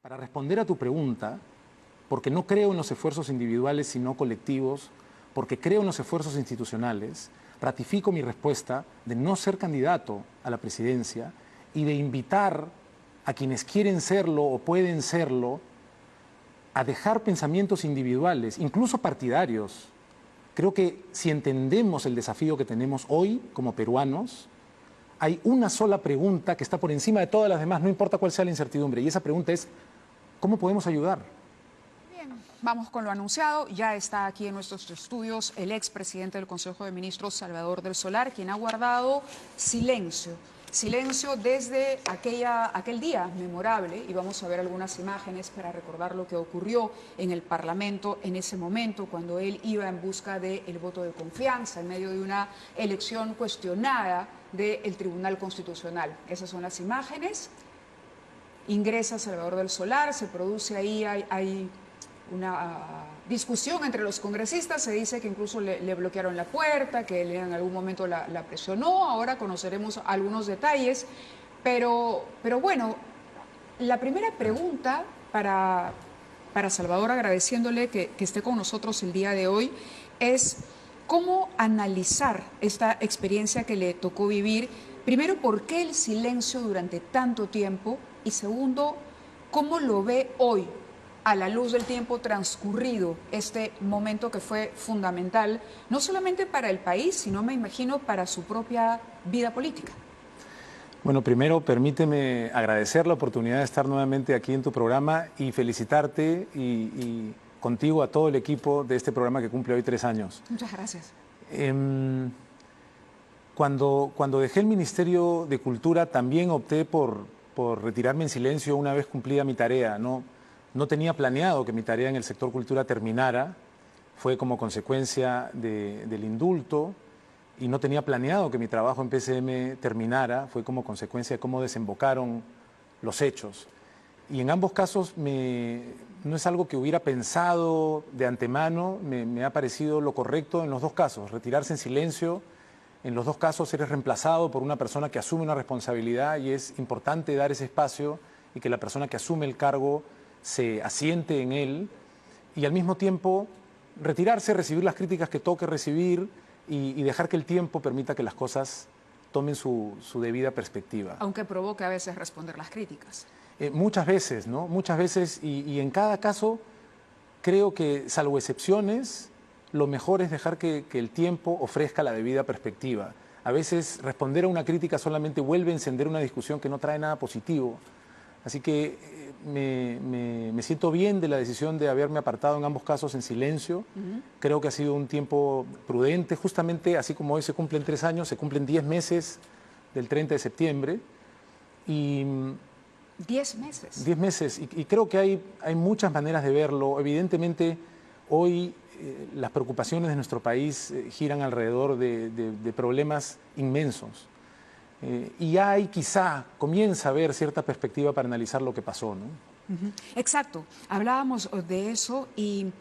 Para responder a tu pregunta, porque no creo en los esfuerzos individuales sino colectivos, porque creo en los esfuerzos institucionales, ratifico mi respuesta de no ser candidato a la presidencia y de invitar a quienes quieren serlo o pueden serlo a dejar pensamientos individuales, incluso partidarios. Creo que si entendemos el desafío que tenemos hoy como peruanos, hay una sola pregunta que está por encima de todas las demás, no importa cuál sea la incertidumbre, y esa pregunta es, ¿cómo podemos ayudar? Bien, vamos con lo anunciado. Ya está aquí en nuestros estudios el expresidente del Consejo de Ministros, Salvador del Solar, quien ha guardado silencio. Silencio desde aquel día memorable, y vamos a ver algunas imágenes para recordar lo que ocurrió en el Parlamento en ese momento, cuando él iba en busca del voto de confianza en medio de una elección cuestionada del Tribunal Constitucional. Esas son las imágenes. Ingresa Salvador del Solar, se produce ahí, hay una discusión entre los congresistas, se dice que incluso le bloquearon la puerta, que él en algún momento la presionó, ahora conoceremos algunos detalles, pero bueno, la primera pregunta para Salvador, agradeciéndole que esté con nosotros el día de hoy, es cómo analizar esta experiencia que le tocó vivir. Primero, ¿por qué el silencio durante tanto tiempo? Y segundo, ¿cómo lo ve hoy, a la luz del tiempo transcurrido, este momento que fue fundamental, no solamente para el país, sino me imagino para su propia vida política? Bueno, primero permíteme agradecer la oportunidad de estar nuevamente aquí en tu programa y felicitarte y contigo a todo el equipo de este programa que cumple hoy 3 años. Muchas gracias. Cuando dejé el Ministerio de Cultura también opté por retirarme en silencio una vez cumplida mi tarea. No tenía planeado que mi tarea en el sector cultura terminara, fue como consecuencia del indulto, y no tenía planeado que mi trabajo en PCM terminara, fue como consecuencia de cómo desembocaron los hechos. Y en ambos casos no es algo que hubiera pensado de antemano, me ha parecido lo correcto en los dos casos, retirarse en silencio. En los dos casos eres reemplazado por una persona que asume una responsabilidad y es importante dar ese espacio y que la persona que asume el cargo se asiente en él y al mismo tiempo retirarse, recibir las críticas que toque recibir y dejar que el tiempo permita que las cosas tomen su debida perspectiva. Aunque provoque a veces responder las críticas. Muchas veces, ¿no? Muchas veces y en cada caso creo que, salvo excepciones, lo mejor es dejar que el tiempo ofrezca la debida perspectiva. A veces responder a una crítica solamente vuelve a encender una discusión que no trae nada positivo. Así que me siento bien de la decisión de haberme apartado en ambos casos en silencio. Creo que ha sido un tiempo prudente. Justamente, así como hoy se cumplen 3 años, se cumplen 10 meses del 30 de septiembre. Y 10 meses. 10 meses. Y creo que hay muchas maneras de verlo. Evidentemente, hoy las preocupaciones de nuestro país giran alrededor de problemas inmensos. Y comienza a haber cierta perspectiva para analizar lo que pasó, ¿no? Exacto, hablábamos de eso y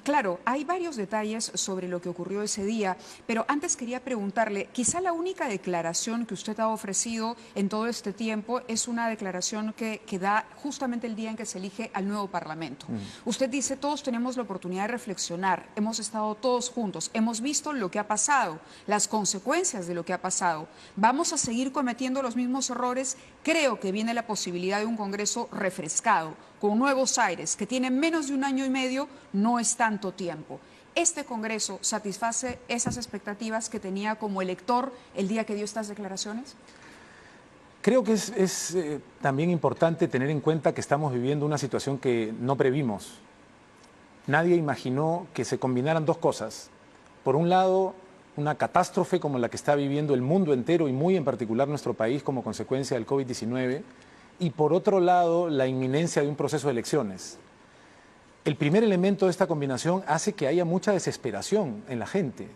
claro, hay varios detalles sobre lo que ocurrió ese día, pero antes quería preguntarle, quizá la única declaración que usted ha ofrecido en todo este tiempo es una declaración que da justamente el día en que se elige al nuevo Parlamento. Usted dice, todos tenemos la oportunidad de reflexionar, hemos estado todos juntos, hemos visto lo que ha pasado, las consecuencias de lo que ha pasado, vamos a seguir cometiendo los mismos errores. Creo que viene la posibilidad de un Congreso refrescado, con nuevos aires, que tiene menos de 1 año y medio, no es tanto tiempo. ¿Este Congreso satisface esas expectativas que tenía como elector el día que dio estas declaraciones? Creo que es también importante tener en cuenta que estamos viviendo una situación que no previmos. Nadie imaginó que se combinaran dos cosas. Por un lado, una catástrofe como la que está viviendo el mundo entero y muy en particular nuestro país como consecuencia del COVID-19, y por otro lado, la inminencia de un proceso de elecciones. El primer elemento de esta combinación hace que haya mucha desesperación en la gente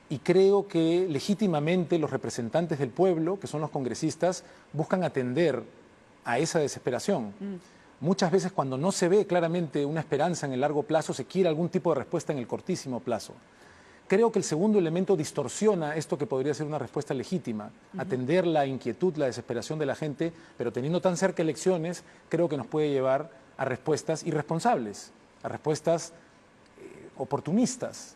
y creo que legítimamente los representantes del pueblo, que son los congresistas, buscan atender a esa desesperación. Muchas veces cuando no se ve claramente una esperanza en el largo plazo, se quiere algún tipo de respuesta en el cortísimo plazo. Creo que el segundo elemento distorsiona esto que podría ser una respuesta legítima, atender la inquietud, la desesperación de la gente, pero teniendo tan cerca elecciones, creo que nos puede llevar a respuestas irresponsables, a respuestas oportunistas.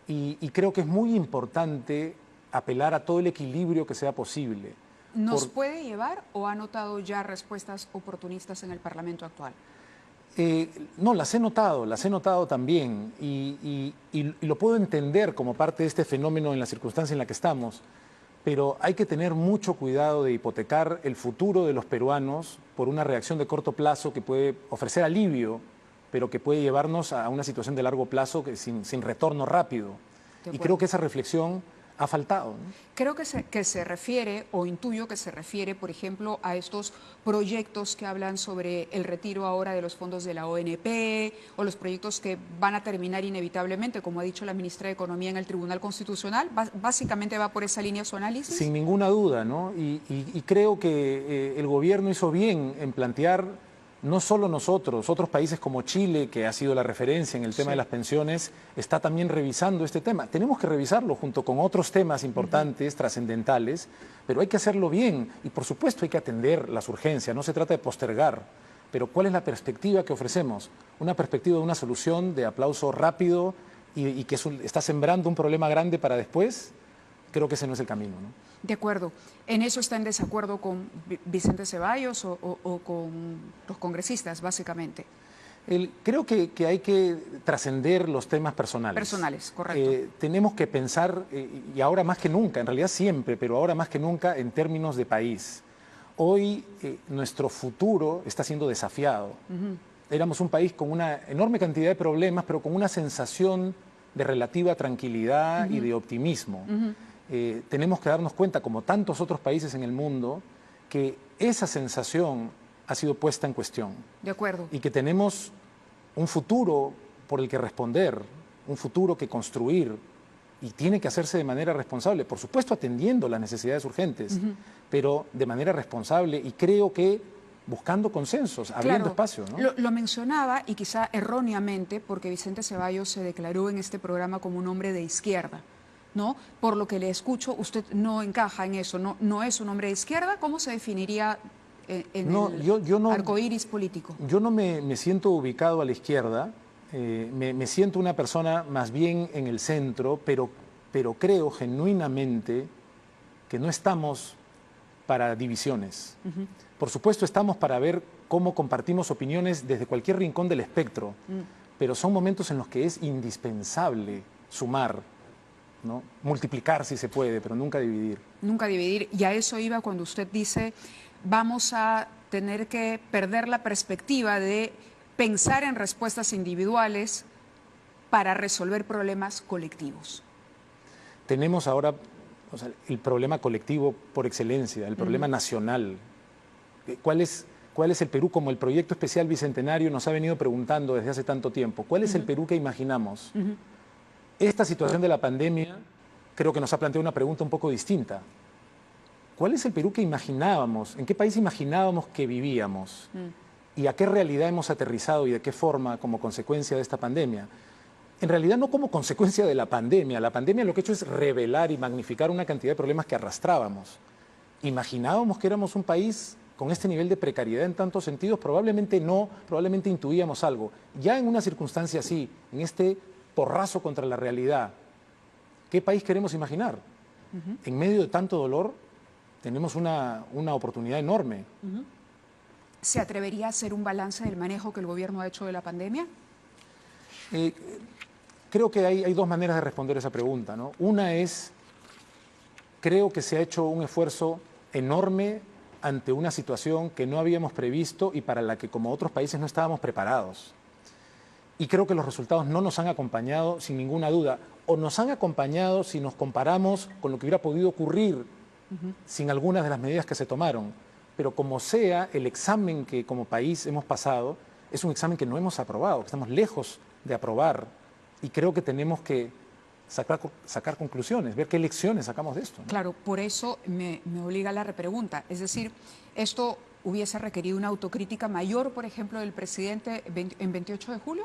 Y creo que es muy importante apelar a todo el equilibrio que sea posible. ¿Nos puede llevar o ha notado ya respuestas oportunistas en el Parlamento actual? No, las he notado también y lo puedo entender como parte de este fenómeno en la circunstancia en la que estamos, pero hay que tener mucho cuidado de hipotecar el futuro de los peruanos por una reacción de corto plazo que puede ofrecer alivio, pero que puede llevarnos a una situación de largo plazo sin retorno rápido. Y creo que esa reflexión ha faltado, ¿no? Creo que se refiere, o intuyo que se refiere, por ejemplo, a estos proyectos que hablan sobre el retiro ahora de los fondos de la ONP, o los proyectos que van a terminar inevitablemente, como ha dicho la ministra de Economía en el Tribunal Constitucional. Básicamente va por esa línea su análisis. Sin ninguna duda, ¿no? Y creo que el gobierno hizo bien en plantear, no solo nosotros, otros países como Chile, que ha sido la referencia en el tema de las pensiones, está también revisando este tema. Tenemos que revisarlo junto con otros temas importantes, trascendentales, pero hay que hacerlo bien y por supuesto hay que atender las urgencias, no se trata de postergar, pero ¿cuál es la perspectiva que ofrecemos? Una perspectiva de una solución de aplauso rápido y que está sembrando un problema grande para después. Creo que ese no es el camino, ¿no? De acuerdo. ¿En eso está en desacuerdo con Vicente Ceballos o con los congresistas, básicamente? Creo que hay que trascender los temas personales. Personales, correcto. Tenemos que pensar, y ahora más que nunca, en realidad siempre, pero ahora más que nunca, en términos de país. Hoy nuestro futuro está siendo desafiado. Éramos un país con una enorme cantidad de problemas, pero con una sensación de relativa tranquilidad y de optimismo. Tenemos que darnos cuenta, como tantos otros países en el mundo, que esa sensación ha sido puesta en cuestión. De acuerdo. Y que tenemos un futuro por el que responder, un futuro que construir, y tiene que hacerse de manera responsable, por supuesto atendiendo las necesidades urgentes, pero de manera responsable y creo que buscando consensos, abriendo espacio, ¿no? Lo mencionaba y quizá erróneamente porque Vicente Ceballos se declaró en este programa como un hombre de izquierda, ¿no? Por lo que le escucho, usted no encaja en eso, no es un hombre de izquierda. ¿Cómo se definiría en el arcoíris político? Yo no me siento ubicado a la izquierda, me siento una persona más bien en el centro, pero creo genuinamente que no estamos para divisiones. Por supuesto estamos para ver cómo compartimos opiniones desde cualquier rincón del espectro, pero son momentos en los que es indispensable sumar, ¿no? Multiplicar si se puede, pero nunca dividir. Nunca dividir. Y a eso iba cuando usted dice, vamos a tener que perder la perspectiva de pensar en respuestas individuales para resolver problemas colectivos. Tenemos ahora, o sea, el problema colectivo por excelencia, el problema nacional. ¿Cuál es el Perú, como el proyecto especial bicentenario nos ha venido preguntando desde hace tanto tiempo? ¿Cuál es el Perú que imaginamos? Esta situación de la pandemia creo que nos ha planteado una pregunta un poco distinta. ¿Cuál es el Perú que imaginábamos? ¿En qué país imaginábamos que vivíamos? ¿Y a qué realidad hemos aterrizado y de qué forma como consecuencia de esta pandemia? En realidad no como consecuencia de la pandemia. La pandemia lo que ha hecho es revelar y magnificar una cantidad de problemas que arrastrábamos. ¿Imaginábamos que éramos un país con este nivel de precariedad en tantos sentidos? Probablemente no, probablemente intuíamos algo. Ya en una circunstancia así, en este porrazo contra la realidad, ¿qué país queremos imaginar? En medio de tanto dolor tenemos una oportunidad enorme. ¿Se atrevería a hacer un balance del manejo que el gobierno ha hecho de la pandemia? Creo que hay dos maneras de responder esa pregunta, ¿no? Una es, creo que se ha hecho un esfuerzo enorme ante una situación que no habíamos previsto y para la que como otros países no estábamos preparados. Y creo que los resultados no nos han acompañado sin ninguna duda, o nos han acompañado si nos comparamos con lo que hubiera podido ocurrir sin algunas de las medidas que se tomaron. Pero como sea, el examen que como país hemos pasado es un examen que no hemos aprobado, que estamos lejos de aprobar. Y creo que tenemos que sacar conclusiones, ver qué lecciones sacamos de esto, ¿no? Claro, por eso me obliga a la repregunta. Es decir, ¿esto hubiese requerido una autocrítica mayor, por ejemplo, del presidente en 28 de julio?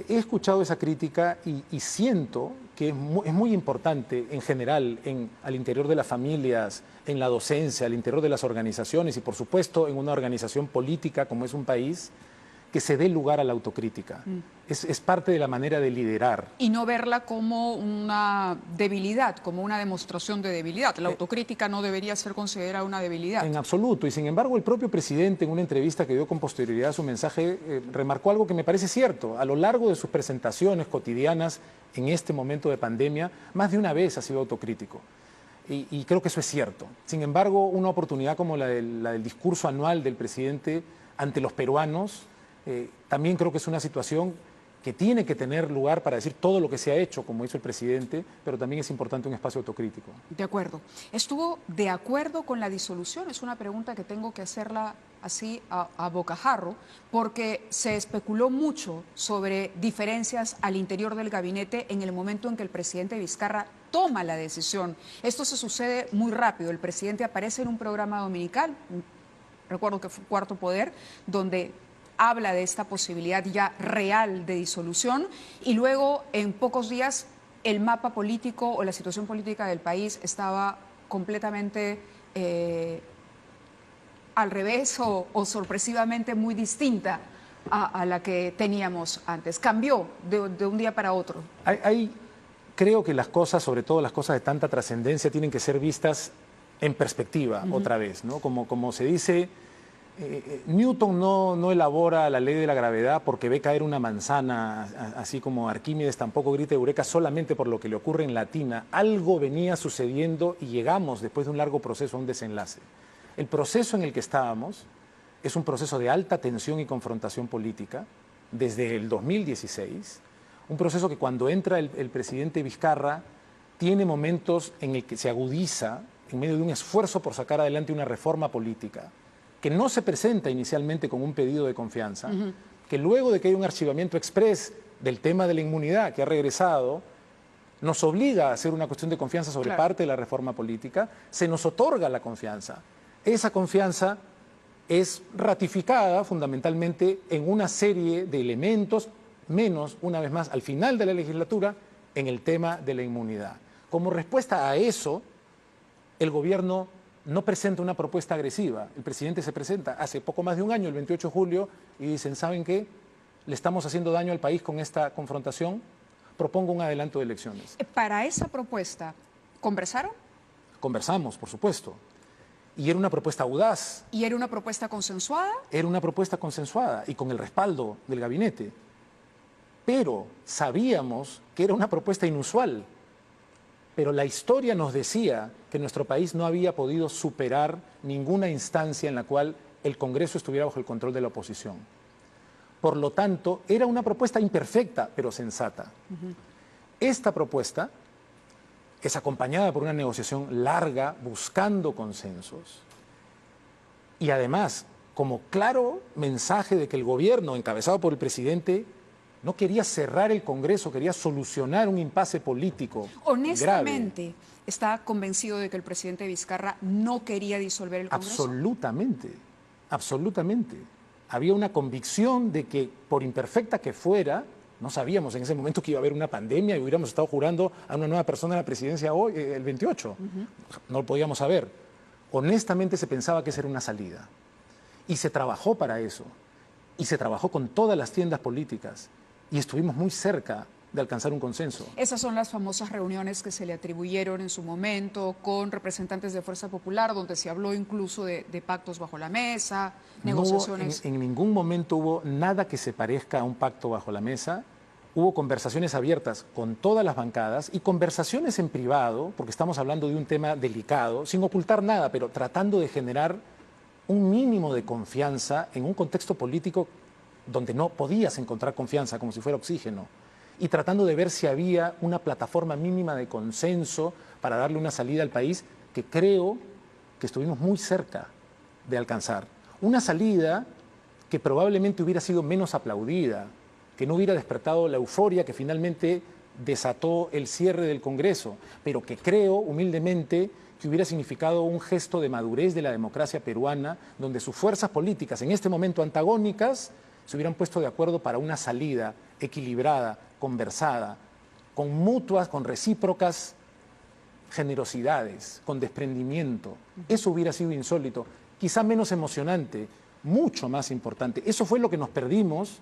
He escuchado esa crítica y siento que es muy importante en general al interior de las familias, en la docencia, al interior de las organizaciones y por supuesto en una organización política como es un país, que se dé lugar a la autocrítica. Es parte de la manera de liderar. Y no verla como una debilidad, como una demostración de debilidad. La autocrítica no debería ser considerada una debilidad. En absoluto. Y sin embargo, el propio presidente, en una entrevista que dio con posterioridad a su mensaje, remarcó algo que me parece cierto. A lo largo de sus presentaciones cotidianas en este momento de pandemia, más de una vez ha sido autocrítico. Y creo que eso es cierto. Sin embargo, una oportunidad como la del discurso anual del presidente ante los peruanos, también creo que es una situación que tiene que tener lugar para decir todo lo que se ha hecho, como hizo el presidente, pero también es importante un espacio autocrítico. De acuerdo. ¿Estuvo de acuerdo con la disolución? Es una pregunta que tengo que hacerla así a bocajarro, porque se especuló mucho sobre diferencias al interior del gabinete en el momento en que el presidente Vizcarra toma la decisión. Esto se sucede muy rápido. El presidente aparece en un programa dominical, recuerdo que fue Cuarto Poder, donde habla de esta posibilidad ya real de disolución y luego en pocos días el mapa político o la situación política del país estaba completamente al revés o sorpresivamente muy distinta a la que teníamos antes. Cambió de un día para otro. Creo que las cosas, sobre todo las cosas de tanta trascendencia, tienen que ser vistas en perspectiva otra vez, ¿no? Como se dice, Newton no elabora la ley de la gravedad porque ve caer una manzana, así como Arquímedes tampoco grita eureka solamente por lo que le ocurre en la tina. Algo venía sucediendo y llegamos después de un largo proceso a un desenlace. El proceso en el que estábamos es un proceso de alta tensión y confrontación política desde el 2016, un proceso que cuando entra el presidente Vizcarra tiene momentos en el que se agudiza en medio de un esfuerzo por sacar adelante una reforma política que no se presenta inicialmente con un pedido de confianza, que luego de que hay un archivamiento exprés del tema de la inmunidad que ha regresado, nos obliga a hacer una cuestión de confianza sobre parte de la reforma política, se nos otorga la confianza. Esa confianza es ratificada fundamentalmente en una serie de elementos, menos, una vez más, al final de la legislatura, en el tema de la inmunidad. Como respuesta a eso, el gobierno no presenta una propuesta agresiva. El presidente se presenta hace poco más de un año, el 28 de julio, y dicen, ¿saben qué? Le estamos haciendo daño al país con esta confrontación, propongo un adelanto de elecciones. Para esa propuesta, ¿conversaron? Conversamos, por supuesto. Y era una propuesta audaz. ¿Y era una propuesta consensuada? Era una propuesta consensuada y con el respaldo del gabinete. Pero sabíamos que era una propuesta inusual. Pero la historia nos decía que nuestro país no había podido superar ninguna instancia en la cual el Congreso estuviera bajo el control de la oposición. Por lo tanto, era una propuesta imperfecta, pero sensata. Esta propuesta es acompañada por una negociación larga, buscando consensos. Y además, como claro mensaje de que el gobierno, encabezado por el presidente, no quería cerrar el Congreso, quería solucionar un impasse político. Honestamente, grave. ¿está convencido de que el presidente Vizcarra no quería disolver el Congreso? Absolutamente, absolutamente. Había una convicción de que, por imperfecta que fuera, no sabíamos en ese momento que iba a haber una pandemia y hubiéramos estado jurando a una nueva persona en la presidencia hoy, el 28. No lo podíamos saber. Honestamente se pensaba que esa era una salida. Y se trabajó para eso. Y se trabajó con todas las tiendas políticas. Y estuvimos muy cerca de alcanzar un consenso. Esas son las famosas reuniones que se le atribuyeron en su momento con representantes de Fuerza Popular, donde se habló incluso de pactos bajo la mesa, negociaciones. En ningún momento hubo nada que se parezca a un pacto bajo la mesa. Hubo conversaciones abiertas con todas las bancadas y conversaciones en privado, porque estamos hablando de un tema delicado, sin ocultar nada, pero tratando de generar un mínimo de confianza en un contexto político donde no podías encontrar confianza, como si fuera oxígeno, y tratando de ver si había una plataforma mínima de consenso para darle una salida al país que creo que estuvimos muy cerca de alcanzar. Una salida que probablemente hubiera sido menos aplaudida, que no hubiera despertado la euforia que finalmente desató el cierre del Congreso, pero que creo humildemente que hubiera significado un gesto de madurez de la democracia peruana, donde sus fuerzas políticas, en este momento antagónicas, se hubieran puesto de acuerdo para una salida equilibrada, conversada, con mutuas, con recíprocas generosidades, con desprendimiento. Eso hubiera sido insólito, quizá menos emocionante, mucho más importante. Eso fue lo que nos perdimos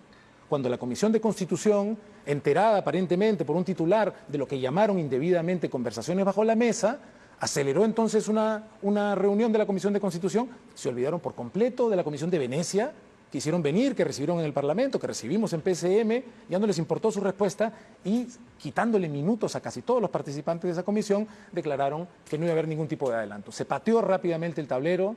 cuando la Comisión de Constitución, enterada aparentemente por un titular de lo que llamaron indebidamente conversaciones bajo la mesa, aceleró entonces una reunión de la Comisión de Constitución, se olvidaron por completo de la Comisión de Venecia, que hicieron venir, que recibieron en el Parlamento, que recibimos en PCM, ya no les importó su respuesta y quitándole minutos a casi todos los participantes de esa comisión, declararon que no iba a haber ningún tipo de adelanto. Se pateó rápidamente el tablero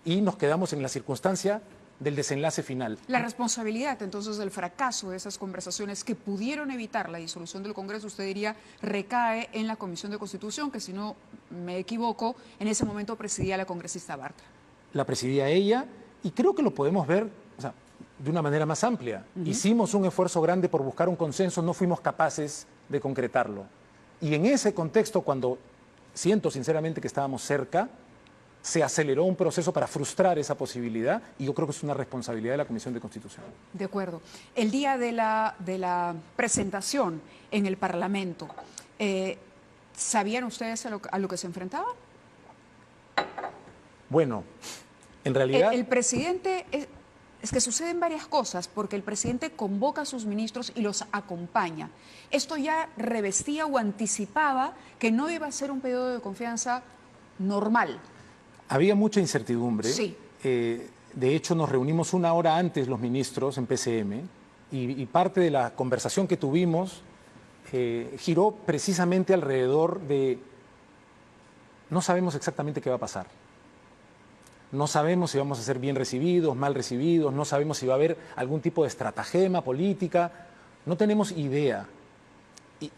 y nos quedamos en la circunstancia del desenlace final. La responsabilidad, entonces, del fracaso de esas conversaciones que pudieron evitar la disolución del Congreso, usted diría, recae en la Comisión de Constitución, que si no me equivoco, en ese momento presidía la congresista Bartra. La presidía ella y creo que lo podemos ver, o sea, de una manera más amplia. Hicimos un esfuerzo grande por buscar un consenso, no fuimos capaces de concretarlo. Y en ese contexto, cuando siento sinceramente que estábamos cerca, se aceleró un proceso para frustrar esa posibilidad y yo creo que es una responsabilidad de la Comisión de Constitución. De acuerdo. El día de la presentación en el Parlamento, ¿sabían ustedes a lo que se enfrentaban? Bueno, en realidad... El presidente... Es que suceden varias cosas, porque el presidente convoca a sus ministros y los acompaña. Esto ya revestía o anticipaba que no iba a ser un periodo de confianza normal. Había mucha incertidumbre. Sí. De hecho, nos reunimos una hora antes los ministros en PCM y parte de la conversación que tuvimos giró precisamente alrededor de no sabemos exactamente qué va a pasar. No sabemos si vamos a ser bien recibidos, mal recibidos, no sabemos si va a haber algún tipo de estratagema política, no tenemos idea.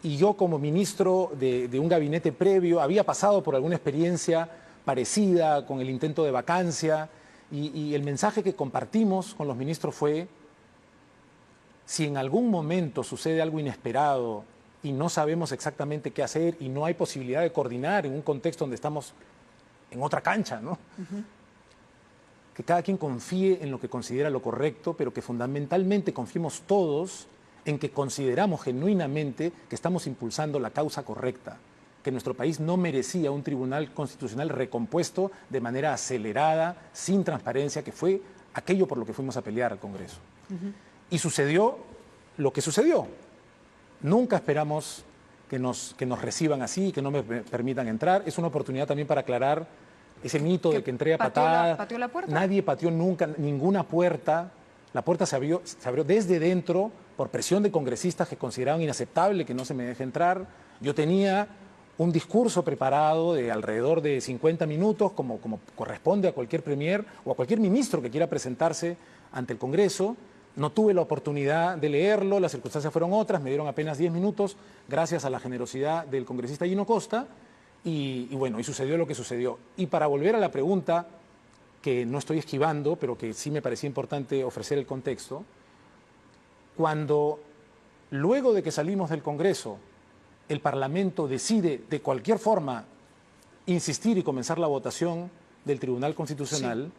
Y yo como ministro de un gabinete previo había pasado por alguna experiencia parecida con el intento de vacancia y el mensaje que compartimos con los ministros fue: si en algún momento sucede algo inesperado y no sabemos exactamente qué hacer y no hay posibilidad de coordinar en un contexto donde estamos en otra cancha, ¿no? Que cada quien confíe en lo que considera lo correcto, pero que fundamentalmente confiemos todos en que consideramos genuinamente que estamos impulsando la causa correcta, que nuestro país no merecía un tribunal constitucional recompuesto de manera acelerada, sin transparencia, que fue aquello por lo que fuimos a pelear al Congreso. Y sucedió lo que sucedió. Nunca esperamos que nos reciban así, que no me permitan entrar. Es una oportunidad también para aclarar ese mito de que entré a patadas. ¿Pateó la puerta? Nadie pateó nunca ninguna puerta. La puerta se abrió desde dentro por presión de congresistas que consideraban inaceptable que no se me deje entrar. Yo tenía un discurso preparado de alrededor de 50 minutos, como corresponde a cualquier premier o a cualquier ministro que quiera presentarse ante el Congreso. No tuve la oportunidad de leerlo, las circunstancias fueron otras, me dieron apenas 10 minutos, gracias a la generosidad del congresista Gino Costa. Y bueno, y sucedió lo que sucedió. Y para volver a la pregunta, que no estoy esquivando, pero que sí me parecía importante ofrecer el contexto, cuando luego de que salimos del Congreso, el Parlamento decide de cualquier forma insistir y comenzar la votación del Tribunal Constitucional,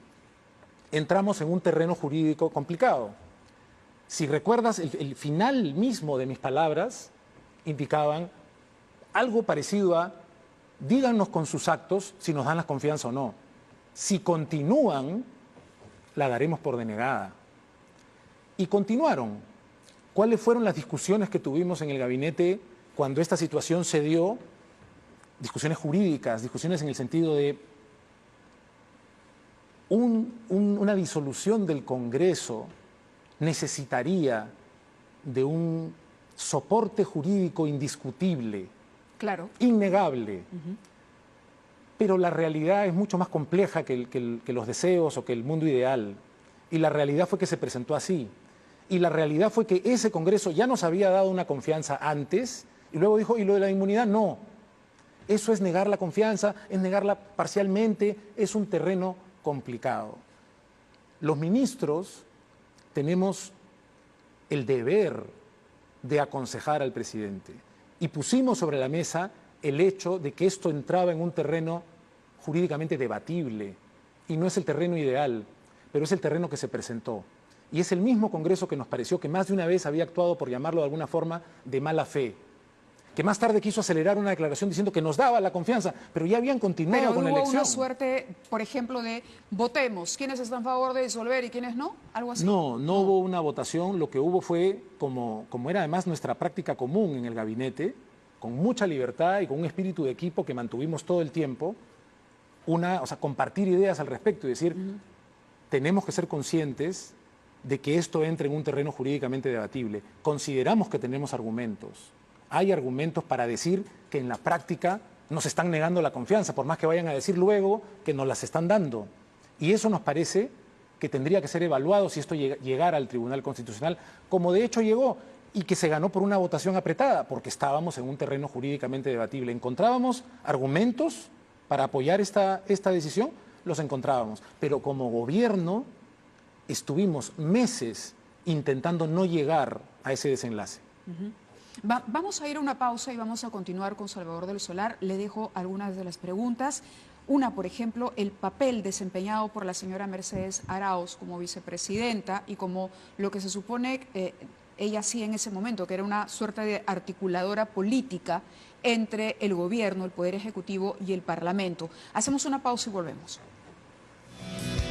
entramos en un terreno jurídico complicado. Si recuerdas, el final mismo de mis palabras indicaban algo parecido a: díganos con sus actos si nos dan la confianza o no. Si continúan, la daremos por denegada. Y continuaron. ¿Cuáles fueron las discusiones que tuvimos en el gabinete cuando esta situación se dio? Discusiones jurídicas, discusiones en el sentido de una disolución del Congreso necesitaría de un soporte jurídico indiscutible. Claro. Innegable. Pero la realidad es mucho más compleja que los deseos o que el mundo ideal. Y la realidad fue que se presentó así. Y la realidad fue que ese Congreso ya nos había dado una confianza antes y luego dijo: ¿y lo de la inmunidad? No. Eso es negar la confianza, es negarla parcialmente, es un terreno complicado. Los ministros tenemos el deber de aconsejar al presidente. Y pusimos sobre la mesa el hecho de que esto entraba en un terreno jurídicamente debatible. Y no es el terreno ideal, pero es el terreno que se presentó. Y es el mismo Congreso que nos pareció que más de una vez había actuado, por llamarlo de alguna forma, de mala fe. que más tarde quiso acelerar una declaración diciendo que nos daba la confianza, pero ya habían continuado Pero con la hubo elección. una suerte, por ejemplo, de votemos, ¿quiénes están a favor de disolver y quiénes no? ¿Algo así? No hubo una votación, lo que hubo fue, como era además nuestra práctica común en el gabinete, con mucha libertad y con un espíritu de equipo que mantuvimos todo el tiempo, compartir ideas al respecto y decir, tenemos que ser conscientes de que esto entre en un terreno jurídicamente debatible. Consideramos que tenemos argumentos. Hay argumentos para decir que en la práctica nos están negando la confianza, por más que vayan a decir luego que nos las están dando. Y eso nos parece que tendría que ser evaluado si esto llegara al Tribunal Constitucional, como de hecho llegó, y que se ganó por una votación apretada, porque estábamos en un terreno jurídicamente debatible. ¿Encontrábamos argumentos para apoyar esta decisión? Los encontrábamos, pero como gobierno estuvimos meses intentando no llegar a ese desenlace. Vamos a ir a una pausa y vamos a continuar con Salvador del Solar. Le dejo algunas de las preguntas. Una, por ejemplo, el papel desempeñado por la señora Mercedes Arauz como vicepresidenta y como lo que se supone ella hacía en ese momento, que era una suerte de articuladora política entre el gobierno, el Poder Ejecutivo y el Parlamento. Hacemos una pausa y volvemos.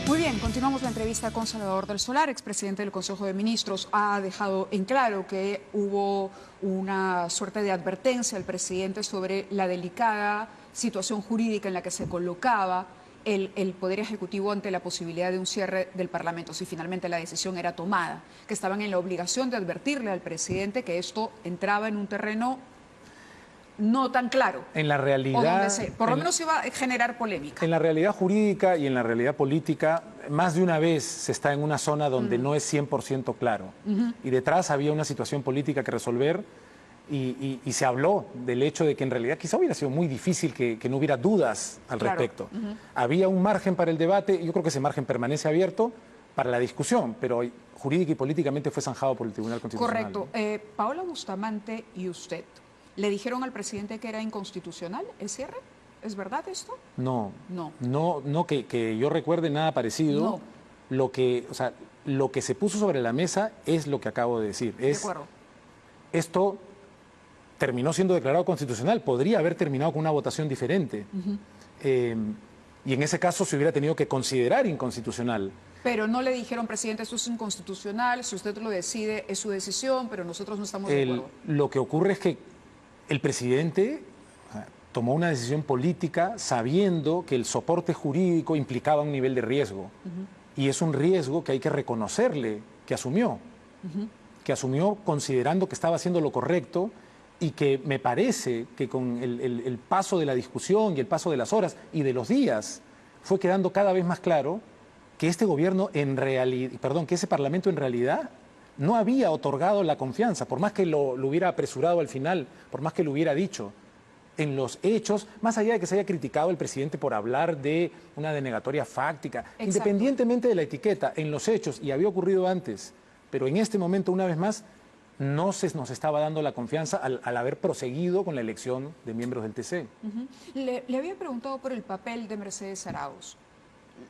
Muy bien, continuamos la entrevista con Salvador del Solar, expresidente del Consejo de Ministros. Ha dejado en claro que hubo una suerte de advertencia al presidente sobre la delicada situación jurídica en la que se colocaba el Poder Ejecutivo ante la posibilidad de un cierre del Parlamento, si finalmente la decisión era tomada, que estaban en la obligación de advertirle al presidente que esto entraba en un terreno no tan claro. En la realidad, o donde por lo menos iba a generar polémica. En la realidad jurídica y en la realidad política, más de una vez se está en una zona donde no es 100% claro. Y detrás había una situación política que resolver y se habló del hecho de que en realidad quizá hubiera sido muy difícil que no hubiera dudas al respecto. Había un margen para el debate, yo creo que ese margen permanece abierto para la discusión, pero jurídica y políticamente fue zanjado por el Tribunal Constitucional. Correcto. Paola Bustamante y usted, ¿le dijeron al presidente que era inconstitucional el cierre? ¿Es verdad esto? No, que yo recuerde nada parecido. No. Lo que se puso sobre la mesa es lo que acabo de decir. De acuerdo. Esto terminó siendo declarado constitucional, podría haber terminado con una votación diferente. Y en ese caso se hubiera tenido que considerar inconstitucional. Pero no le dijeron, presidente, esto es inconstitucional, si usted lo decide es su decisión, pero nosotros no estamos de acuerdo. Lo que ocurre es que el presidente tomó una decisión política sabiendo que el soporte jurídico implicaba un nivel de riesgo. Y es un riesgo que hay que reconocerle que asumió. Que asumió considerando que estaba haciendo lo correcto y que me parece que con el paso de la discusión y el paso de las horas y de los días fue quedando cada vez más claro que este gobierno que ese Parlamento en realidad no había otorgado la confianza, por más que lo hubiera apresurado al final, por más que lo hubiera dicho. En los hechos, más allá de que se haya criticado el presidente por hablar de una denegatoria fáctica, independientemente de la etiqueta, en los hechos, y había ocurrido antes, pero en este momento, una vez más, no se nos estaba dando la confianza al haber proseguido con la elección de miembros del TC. Le había preguntado por el papel de Mercedes Arauz.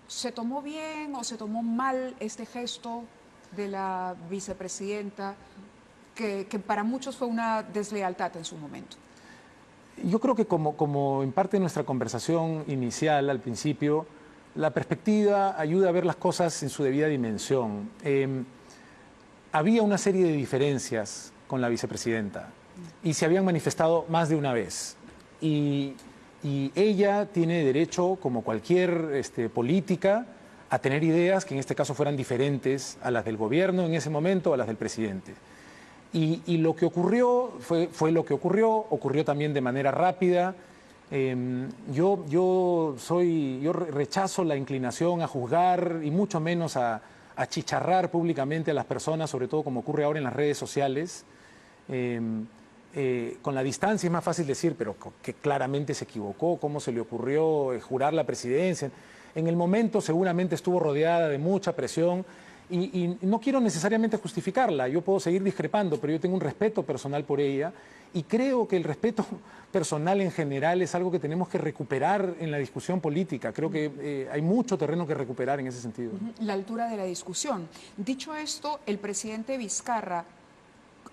¿Se tomó bien o se tomó mal este gesto de la vicepresidenta, que para muchos fue una deslealtad en su momento? Yo creo que como en parte de nuestra conversación inicial al principio, la perspectiva ayuda a ver las cosas en su debida dimensión. Había una serie de diferencias con la vicepresidenta y se habían manifestado más de una vez. Y ella tiene derecho, como cualquier política, a tener ideas que en este caso fueran diferentes a las del gobierno en ese momento o a las del presidente. Y lo que ocurrió fue lo que ocurrió también de manera rápida. Yo rechazo la inclinación a juzgar y mucho menos a achicharrar públicamente a las personas, sobre todo como ocurre ahora en las redes sociales. Con la distancia es más fácil decir, pero que claramente se equivocó, cómo se le ocurrió jurar la presidencia. En el momento seguramente estuvo rodeada de mucha presión y no quiero necesariamente justificarla, yo puedo seguir discrepando, pero yo tengo un respeto personal por ella y creo que el respeto personal en general es algo que tenemos que recuperar en la discusión política. Creo que hay mucho terreno que recuperar en ese sentido. La altura de la discusión. Dicho esto, el presidente Vizcarra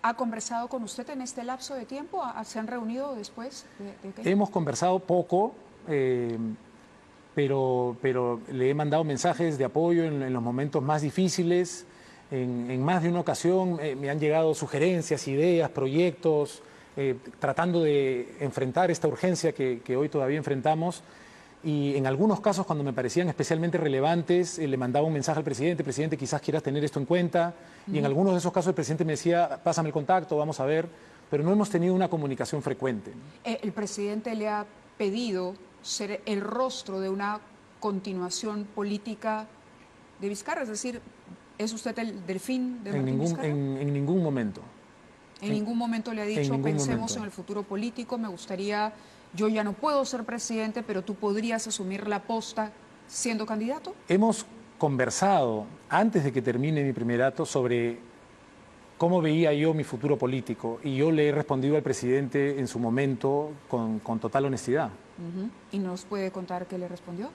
¿Ha conversado con usted en este lapso de tiempo? ¿Se han reunido después de qué? Hemos conversado poco, pero le he mandado mensajes de apoyo en los momentos más difíciles. En más de una ocasión me han llegado sugerencias, ideas, proyectos, tratando de enfrentar esta urgencia que hoy todavía enfrentamos. Y en algunos casos, cuando me parecían especialmente relevantes, le mandaba un mensaje al presidente, quizás quieras tener esto en cuenta. Y en algunos de esos casos el presidente me decía, pásame el contacto, vamos a ver. Pero no hemos tenido una comunicación frecuente. ¿El presidente le ha pedido ser el rostro de una continuación política de Vizcarra? Es decir, ¿es usted el delfín de Martín Vizcarra? En ningún momento. En ningún momento le ha dicho, pensemos en el futuro político, me gustaría, yo ya no puedo ser presidente, pero tú podrías asumir la posta siendo candidato. Hemos conversado antes de que termine mi primerato sobre cómo veía yo mi futuro político y yo le he respondido al presidente en su momento con total honestidad. ¿Y nos puede contar qué le respondió?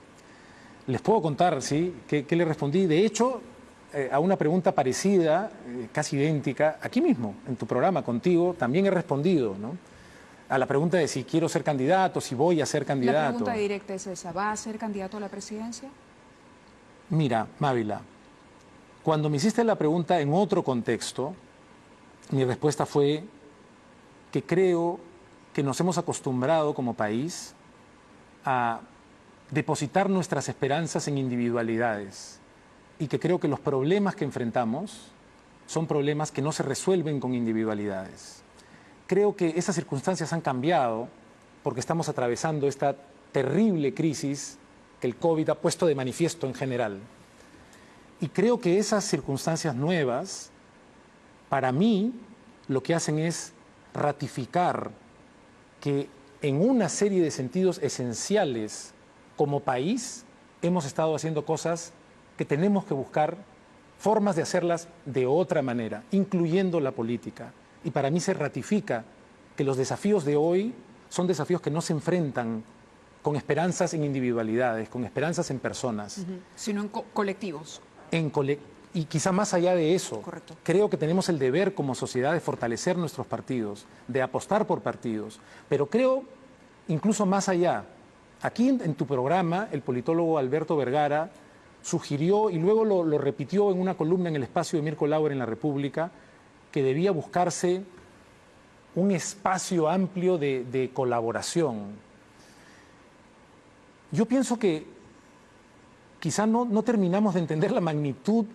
Les puedo contar, sí, qué le respondí. De hecho, a una pregunta parecida, casi idéntica, aquí mismo, en tu programa, contigo, también he respondido, ¿no? A la pregunta de si quiero ser candidato, si voy a ser candidato. La pregunta directa es esa, ¿va a ser candidato a la presidencia? Mira, Mávila, cuando me hiciste la pregunta en otro contexto, mi respuesta fue que creo que nos hemos acostumbrado como país a depositar nuestras esperanzas en individualidades y que creo que los problemas que enfrentamos son problemas que no se resuelven con individualidades. Creo que esas circunstancias han cambiado porque estamos atravesando esta terrible crisis que el COVID ha puesto de manifiesto en general. Y creo que esas circunstancias nuevas, para mí, lo que hacen es ratificar que en una serie de sentidos esenciales como país hemos estado haciendo cosas que tenemos que buscar formas de hacerlas de otra manera, incluyendo la política. Y para mí se ratifica que los desafíos de hoy son desafíos que no se enfrentan con esperanzas en individualidades, con esperanzas en personas. Sino en colectivos. Y quizá más allá de eso, Correcto. Creo que tenemos el deber como sociedad de fortalecer nuestros partidos, de apostar por partidos. Pero creo, incluso más allá, aquí en tu programa, el politólogo Alberto Vergara sugirió, y luego lo repitió en una columna en el espacio de Mirko Lauer en La República, que debía buscarse un espacio amplio de colaboración. Yo pienso que quizá no terminamos de entender la magnitud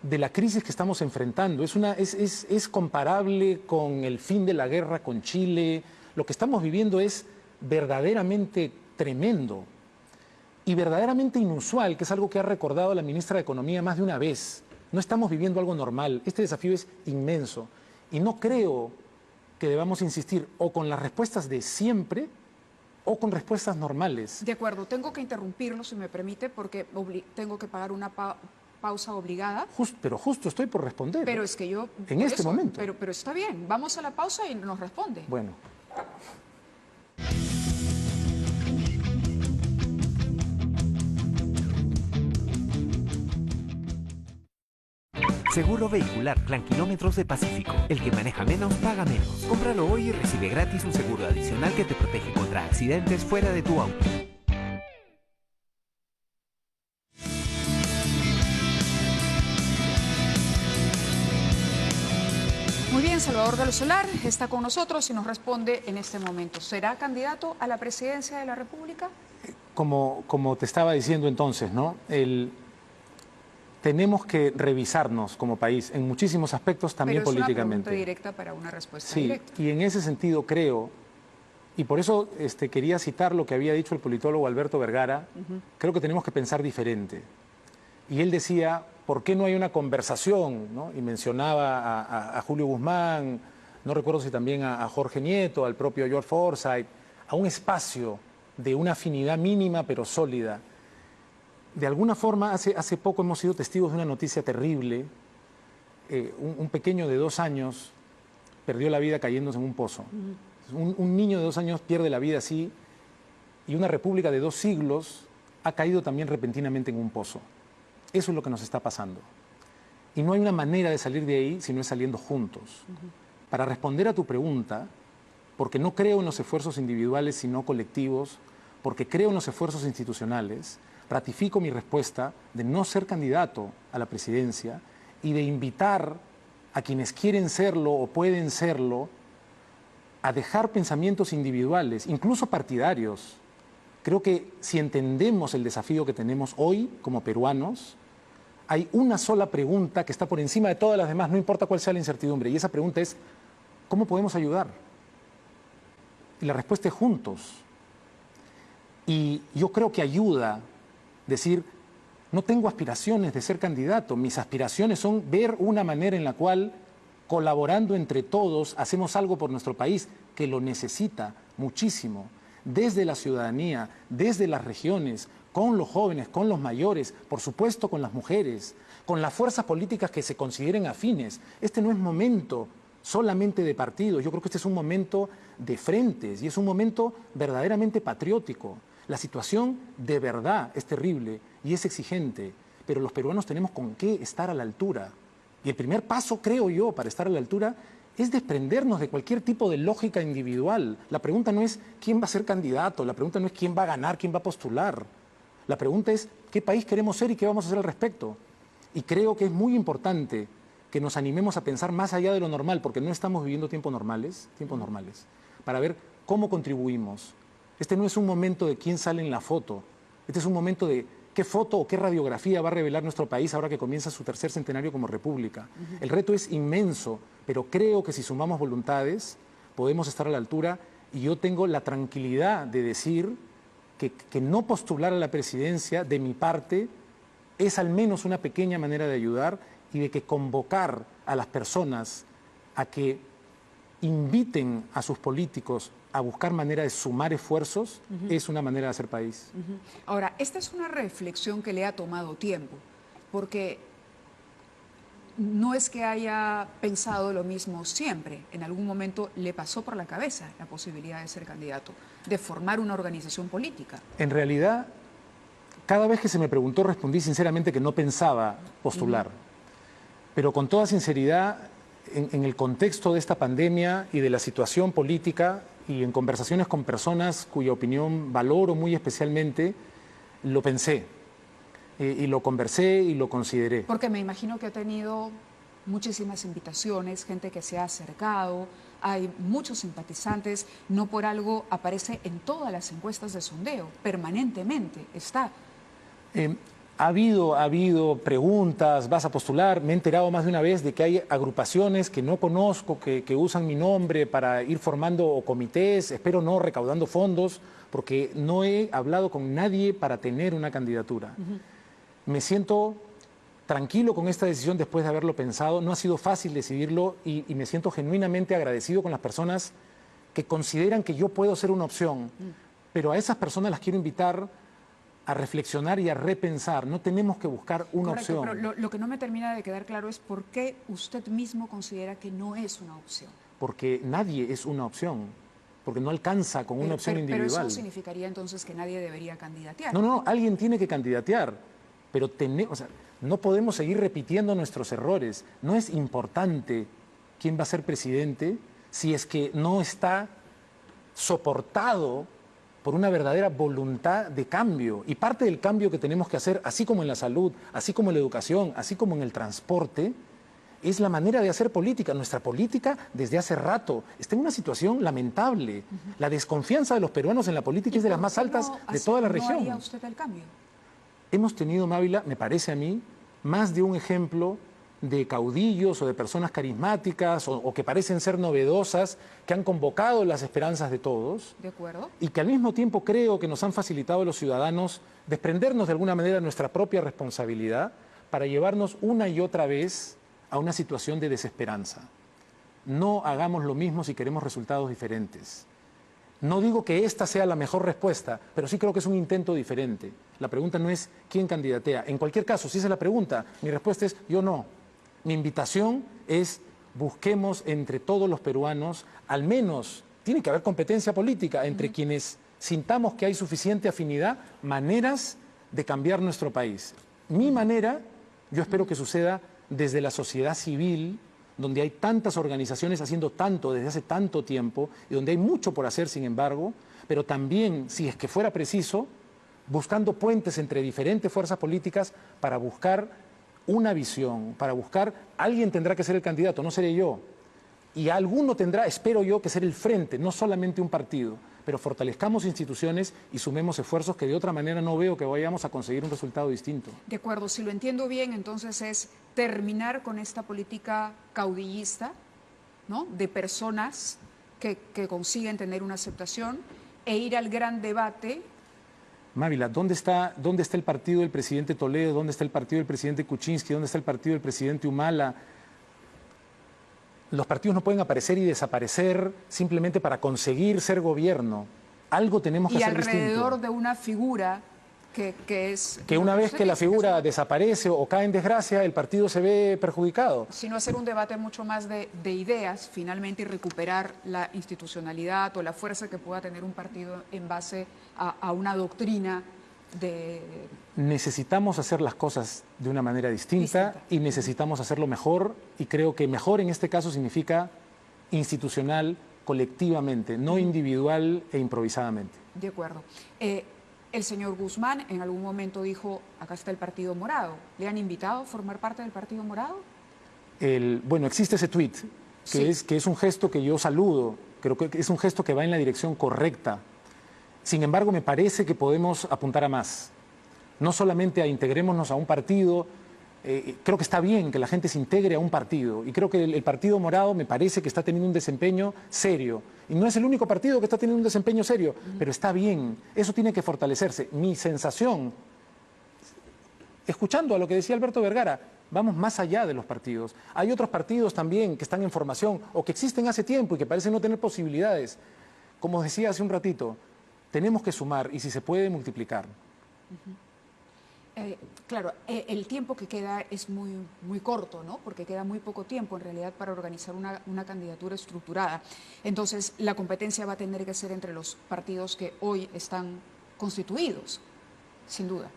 de la crisis que estamos enfrentando. Es comparable con el fin de la guerra con Chile. Lo que estamos viviendo es verdaderamente tremendo y verdaderamente inusual, que es algo que ha recordado la ministra de Economía más de una vez. No estamos viviendo algo normal. Este desafío es inmenso y no creo que debamos insistir o con las respuestas de siempre o con respuestas normales. De acuerdo, tengo que interrumpirlo, si me permite, porque tengo que pagar una pausa obligada. Pero justo estoy por responder. Pero es que yo... En este momento. Pero está bien, vamos a la pausa y nos responde. Bueno. Seguro vehicular Plan Kilómetros de Pacífico. El que maneja menos, paga menos. Cómpralo hoy y recibe gratis un seguro adicional que te protege contra accidentes fuera de tu auto. Muy bien, Salvador de lo Solar está con nosotros y nos responde en este momento. ¿Será candidato a la presidencia de la República? Como te estaba diciendo entonces, ¿no? Tenemos que revisarnos como país en muchísimos aspectos, también políticamente. Pero es una pregunta directa para una respuesta directa. Sí, y en ese sentido creo, y por eso quería citar lo que había dicho el politólogo Alberto Vergara, creo que tenemos que pensar diferente. Y él decía, ¿por qué no hay una conversación? ¿No? Y mencionaba a Julio Guzmán, no recuerdo si también a Jorge Nieto, al propio George Forsyth, a un espacio de una afinidad mínima pero sólida. De alguna forma, hace poco hemos sido testigos de una noticia terrible. Un pequeño de 2 años perdió la vida cayéndose en un pozo. Un niño de 2 años pierde la vida así y una república de 2 siglos ha caído también repentinamente en un pozo. Eso es lo que nos está pasando. Y no hay una manera de salir de ahí si no es saliendo juntos. Para responder a tu pregunta, porque no creo en los esfuerzos individuales sino colectivos, porque creo en los esfuerzos institucionales, ratifico mi respuesta de no ser candidato a la presidencia y de invitar a quienes quieren serlo o pueden serlo a dejar pensamientos individuales, incluso partidarios. Creo que si entendemos el desafío que tenemos hoy como peruanos, hay una sola pregunta que está por encima de todas las demás, no importa cuál sea la incertidumbre, y esa pregunta es, ¿cómo podemos ayudar? Y la respuesta es juntos. Y yo creo que ayuda decir, no tengo aspiraciones de ser candidato, mis aspiraciones son ver una manera en la cual, colaborando entre todos, hacemos algo por nuestro país, que lo necesita muchísimo, desde la ciudadanía, desde las regiones, con los jóvenes, con los mayores, por supuesto con las mujeres, con las fuerzas políticas que se consideren afines. Este no es momento solamente de partidos, yo creo que este es un momento de frentes y es un momento verdaderamente patriótico. La situación de verdad es terrible y es exigente, pero los peruanos tenemos con qué estar a la altura. Y el primer paso, creo yo, para estar a la altura es desprendernos de cualquier tipo de lógica individual. La pregunta no es quién va a ser candidato, la pregunta no es quién va a ganar, quién va a postular. La pregunta es qué país queremos ser y qué vamos a hacer al respecto. Y creo que es muy importante que nos animemos a pensar más allá de lo normal, porque no estamos viviendo tiempos normales, para ver cómo contribuimos. Este no es un momento de quién sale en la foto, este es un momento de qué foto o qué radiografía va a revelar nuestro país ahora que comienza su tercer centenario como república. El reto es inmenso, pero creo que si sumamos voluntades podemos estar a la altura y yo tengo la tranquilidad de decir que no postular a la presidencia de mi parte es al menos una pequeña manera de ayudar y de que convocar a las personas a que inviten a sus políticos a buscar manera de sumar esfuerzos es una manera de hacer país. Ahora, esta es una reflexión que le ha tomado tiempo, porque no es que haya pensado lo mismo siempre. En algún momento le pasó por la cabeza la posibilidad de ser candidato, de formar una organización política. En realidad, cada vez que se me preguntó respondí sinceramente que no pensaba postular. Pero con toda sinceridad, en el contexto de esta pandemia y de la situación política y en conversaciones con personas cuya opinión valoro muy especialmente, lo pensé y lo conversé y lo consideré. Porque me imagino que ha tenido muchísimas invitaciones, gente que se ha acercado, hay muchos simpatizantes, no por algo aparece en todas las encuestas de sondeo, permanentemente está. Ha habido preguntas, vas a postular, me he enterado más de una vez de que hay agrupaciones que no conozco, que usan mi nombre para ir formando comités, espero no recaudando fondos, porque no he hablado con nadie para tener una candidatura. Me siento tranquilo con esta decisión después de haberlo pensado, no ha sido fácil decidirlo y me siento genuinamente agradecido con las personas que consideran que yo puedo ser una opción, pero a esas personas las quiero invitar a reflexionar y a repensar. No tenemos que buscar una Correcto, opción. pero lo que no me termina de quedar claro es por qué usted mismo considera que no es una opción. Porque nadie es una opción, porque no alcanza con una opción individual. Pero eso significaría entonces que nadie debería candidatear. No, alguien tiene que candidatear, pero no podemos seguir repitiendo nuestros errores. No es importante quién va a ser presidente si es que no está soportado por una verdadera voluntad de cambio. Y parte del cambio que tenemos que hacer, así como en la salud, así como en la educación, así como en el transporte, es la manera de hacer política. Nuestra política, desde hace rato, está en una situación lamentable. La desconfianza de los peruanos en la política es de las más altas de toda la región. ¿No haría usted el cambio? Hemos tenido, Mávila, me parece a mí, más de un ejemplo de caudillos o de personas carismáticas o que parecen ser novedosas, que han convocado las esperanzas de todos. ¿De acuerdo? Y que al mismo tiempo creo que nos han facilitado a los ciudadanos desprendernos de alguna manera de nuestra propia responsabilidad para llevarnos una y otra vez a una situación de desesperanza. No hagamos lo mismo si queremos resultados diferentes. No digo que esta sea la mejor respuesta, pero sí creo que es un intento diferente. La pregunta no es quién candidatea. En cualquier caso, si esa es la pregunta, mi respuesta es yo no. Mi invitación es busquemos entre todos los peruanos, al menos tiene que haber competencia política entre quienes sintamos que hay suficiente afinidad, maneras de cambiar nuestro país. Mi manera, yo espero que suceda desde la sociedad civil, donde hay tantas organizaciones haciendo tanto desde hace tanto tiempo y donde hay mucho por hacer, sin embargo, pero también, si es que fuera preciso, buscando puentes entre diferentes fuerzas políticas para buscar una visión, para buscar, alguien tendrá que ser el candidato, no seré yo, y alguno tendrá, espero yo, que ser el frente, no solamente un partido, pero fortalezcamos instituciones y sumemos esfuerzos que de otra manera no veo que vayamos a conseguir un resultado distinto. De acuerdo, si lo entiendo bien, entonces es terminar con esta política caudillista, ¿no?, de personas que consiguen tener una aceptación e ir al gran debate. Mávila, ¿dónde está el partido del presidente Toledo? ¿Dónde está el partido del presidente Kuczynski? ¿Dónde está el partido del presidente Humala? Los partidos no pueden aparecer y desaparecer simplemente para conseguir ser gobierno. Algo tenemos que hacer distinto. Y alrededor de una figura que es... Que una vez que la figura desaparece o cae en desgracia, el partido se ve perjudicado. Sino hacer un debate mucho más de ideas, finalmente, y recuperar la institucionalidad o la fuerza que pueda tener un partido en base a una doctrina de... Necesitamos hacer las cosas de una manera distinta y necesitamos hacerlo mejor, y creo que mejor en este caso significa institucional, colectivamente, no individual e improvisadamente. De acuerdo. El señor Guzmán en algún momento dijo, acá está el Partido Morado. ¿Le han invitado a formar parte del Partido Morado? Bueno, existe ese tuit, que es un gesto que yo saludo, creo que es un gesto que va en la dirección correcta. Sin embargo, me parece que podemos apuntar a más. No solamente a integrémonos a un partido, creo que está bien que la gente se integre a un partido, y creo que el Partido Morado me parece que está teniendo un desempeño serio. Y no es el único partido que está teniendo un desempeño serio, pero está bien, eso tiene que fortalecerse. Mi sensación, escuchando a lo que decía Alberto Vergara, vamos más allá de los partidos. Hay otros partidos también que están en formación o que existen hace tiempo y que parecen no tener posibilidades. Como decía hace un ratito, tenemos que sumar y si se puede multiplicar. Claro, el tiempo que queda es muy corto, ¿no? Porque queda muy poco tiempo en realidad para organizar una candidatura estructurada. Entonces, la competencia va a tener que ser entre los partidos que hoy están constituidos, sin duda.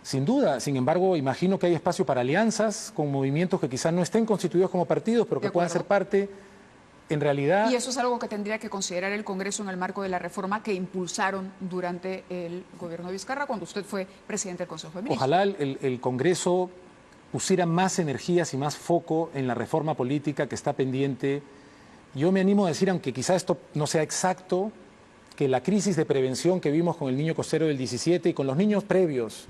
Sin duda, sin embargo, imagino que hay espacio para alianzas con movimientos que quizás no estén constituidos como partidos, pero que puedan ser parte. En realidad... Y eso es algo que tendría que considerar el Congreso en el marco de la reforma que impulsaron durante el gobierno de Vizcarra, cuando usted fue presidente del Consejo de Ministros. Ojalá el Congreso pusiera más energías y más foco en la reforma política que está pendiente. Yo me animo a decir, aunque quizá esto no sea exacto, que la crisis de prevención que vimos con el niño costero del 17 y con los niños previos,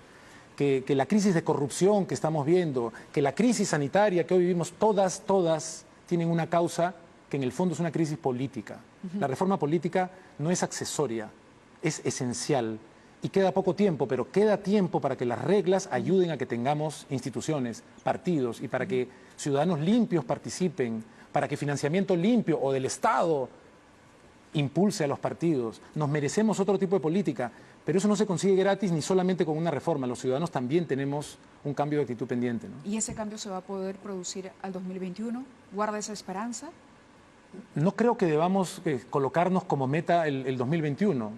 que la crisis de corrupción que estamos viendo, que la crisis sanitaria que hoy vivimos, todas tienen una causa que en el fondo es una crisis política. La reforma política no es accesoria, es esencial. Y queda poco tiempo, pero queda tiempo para que las reglas ayuden a que tengamos instituciones, partidos, y para que ciudadanos limpios participen, para que financiamiento limpio o del Estado impulse a los partidos. Nos merecemos otro tipo de política, pero eso no se consigue gratis ni solamente con una reforma. Los ciudadanos también tenemos un cambio de actitud pendiente, ¿no? ¿Y ese cambio se va a poder producir al 2021? ¿Guarda esa esperanza? No creo que debamos colocarnos como meta el 2021.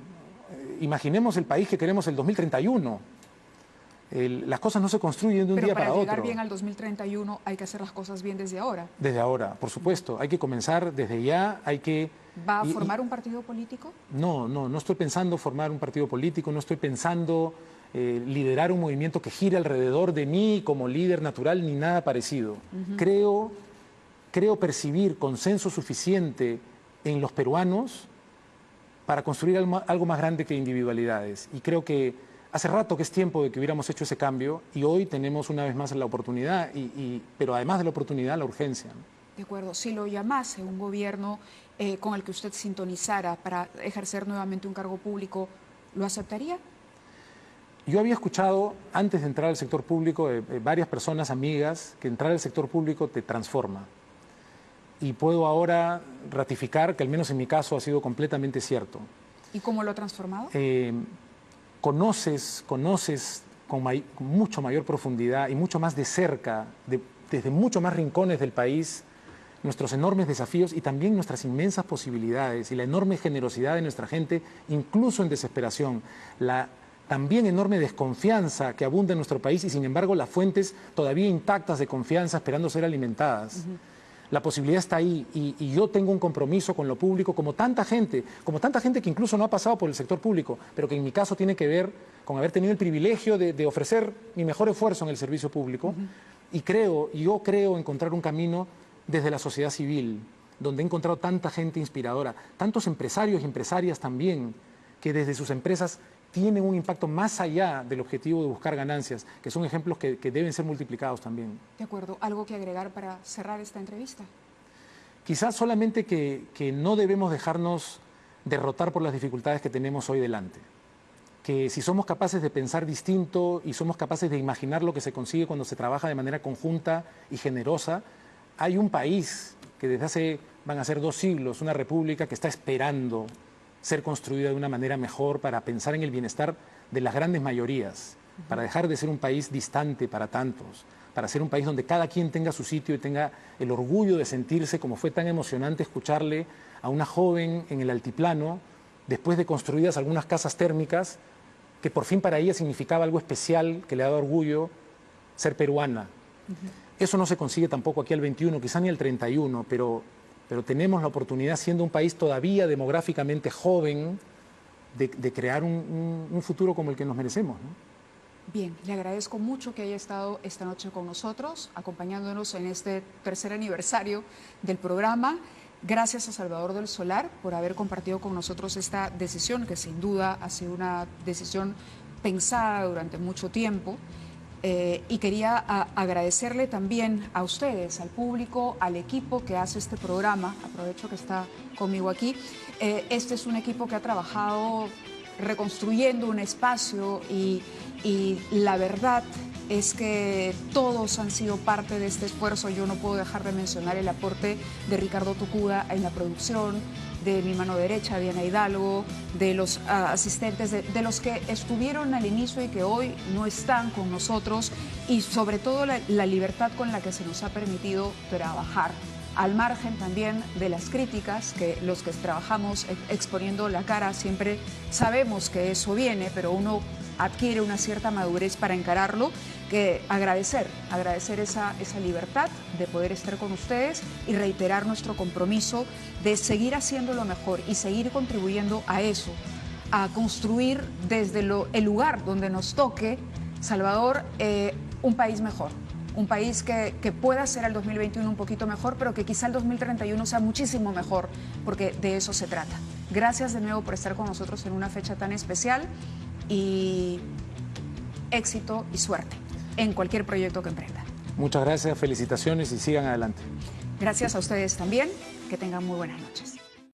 Imaginemos el país que queremos el 2031. Las cosas no se construyen de un día para otro. Pero para llegar bien al 2031 hay que hacer las cosas bien desde ahora. Desde ahora, por supuesto. Hay que comenzar desde ya, hay que... ¿Va a formar un partido político? No estoy pensando formar un partido político, no estoy pensando liderar un movimiento que gire alrededor de mí como líder natural ni nada parecido. Creo percibir consenso suficiente en los peruanos para construir algo más grande que individualidades. Y creo que hace rato que es tiempo de que hubiéramos hecho ese cambio y hoy tenemos una vez más la oportunidad, pero además de la oportunidad, la urgencia, ¿no? De acuerdo. Si lo llamase un gobierno con el que usted sintonizara para ejercer nuevamente un cargo público, ¿lo aceptaría? Yo había escuchado, antes de entrar al sector público, varias personas amigas, que entrar al sector público te transforma. Y puedo ahora ratificar que al menos en mi caso ha sido completamente cierto. ¿Y cómo lo ha transformado? Conoces con mucho mayor profundidad y mucho más de cerca, desde muchos más rincones del país, nuestros enormes desafíos y también nuestras inmensas posibilidades y la enorme generosidad de nuestra gente, incluso en desesperación. La también enorme desconfianza que abunda en nuestro país y sin embargo las fuentes todavía intactas de confianza esperando ser alimentadas. La posibilidad está ahí y yo tengo un compromiso con lo público como tanta gente que incluso no ha pasado por el sector público, pero que en mi caso tiene que ver con haber tenido el privilegio de ofrecer mi mejor esfuerzo en el servicio público. Y yo creo encontrar un camino desde la sociedad civil, donde he encontrado tanta gente inspiradora, tantos empresarios y empresarias también, que desde sus empresas tienen un impacto más allá del objetivo de buscar ganancias, que son ejemplos que deben ser multiplicados también. De acuerdo. ¿Algo que agregar para cerrar esta entrevista? Quizás solamente que no debemos dejarnos derrotar por las dificultades que tenemos hoy delante. Que si somos capaces de pensar distinto y somos capaces de imaginar lo que se consigue cuando se trabaja de manera conjunta y generosa, hay un país que van a ser 2 siglos, una república que está esperando ser construida de una manera mejor para pensar en el bienestar de las grandes mayorías, para dejar de ser un país distante para tantos, para ser un país donde cada quien tenga su sitio y tenga el orgullo de sentirse, como fue tan emocionante escucharle a una joven en el altiplano, después de construidas algunas casas térmicas, que por fin para ella significaba algo especial, que le ha dado orgullo ser peruana. Eso no se consigue tampoco aquí al 21, quizá ni al 31, pero tenemos la oportunidad, siendo un país todavía demográficamente joven, de crear un futuro como el que nos merecemos, ¿no? Bien, le agradezco mucho que haya estado esta noche con nosotros, acompañándonos en este 3er aniversario del programa. Gracias a Salvador del Solar por haber compartido con nosotros esta decisión, que sin duda ha sido una decisión pensada durante mucho tiempo. Y quería agradecerle también a ustedes, al público, al equipo que hace este programa. Aprovecho que está conmigo aquí. Este es un equipo que ha trabajado reconstruyendo un espacio y la verdad es que todos han sido parte de este esfuerzo. Yo no puedo dejar de mencionar el aporte de Ricardo Tucuda en la producción, de mi mano derecha, Diana Hidalgo, de los asistentes, de los que estuvieron al inicio y que hoy no están con nosotros, y sobre todo la libertad con la que se nos ha permitido trabajar, al margen también de las críticas, que los que trabajamos exponiendo la cara siempre sabemos que eso viene, pero uno adquiere una cierta madurez para encararlo, que agradecer esa libertad de poder estar con ustedes y reiterar nuestro compromiso de seguir haciendo lo mejor y seguir contribuyendo a eso, a construir desde el lugar donde nos toque, Salvador, un país mejor. Un país que pueda ser el 2021 un poquito mejor, pero que quizá el 2031 sea muchísimo mejor, porque de eso se trata. Gracias de nuevo por estar con nosotros en una fecha tan especial y éxito y suerte en cualquier proyecto que emprenda. Muchas gracias, felicitaciones y sigan adelante. Gracias a ustedes también, que tengan muy buenas noches.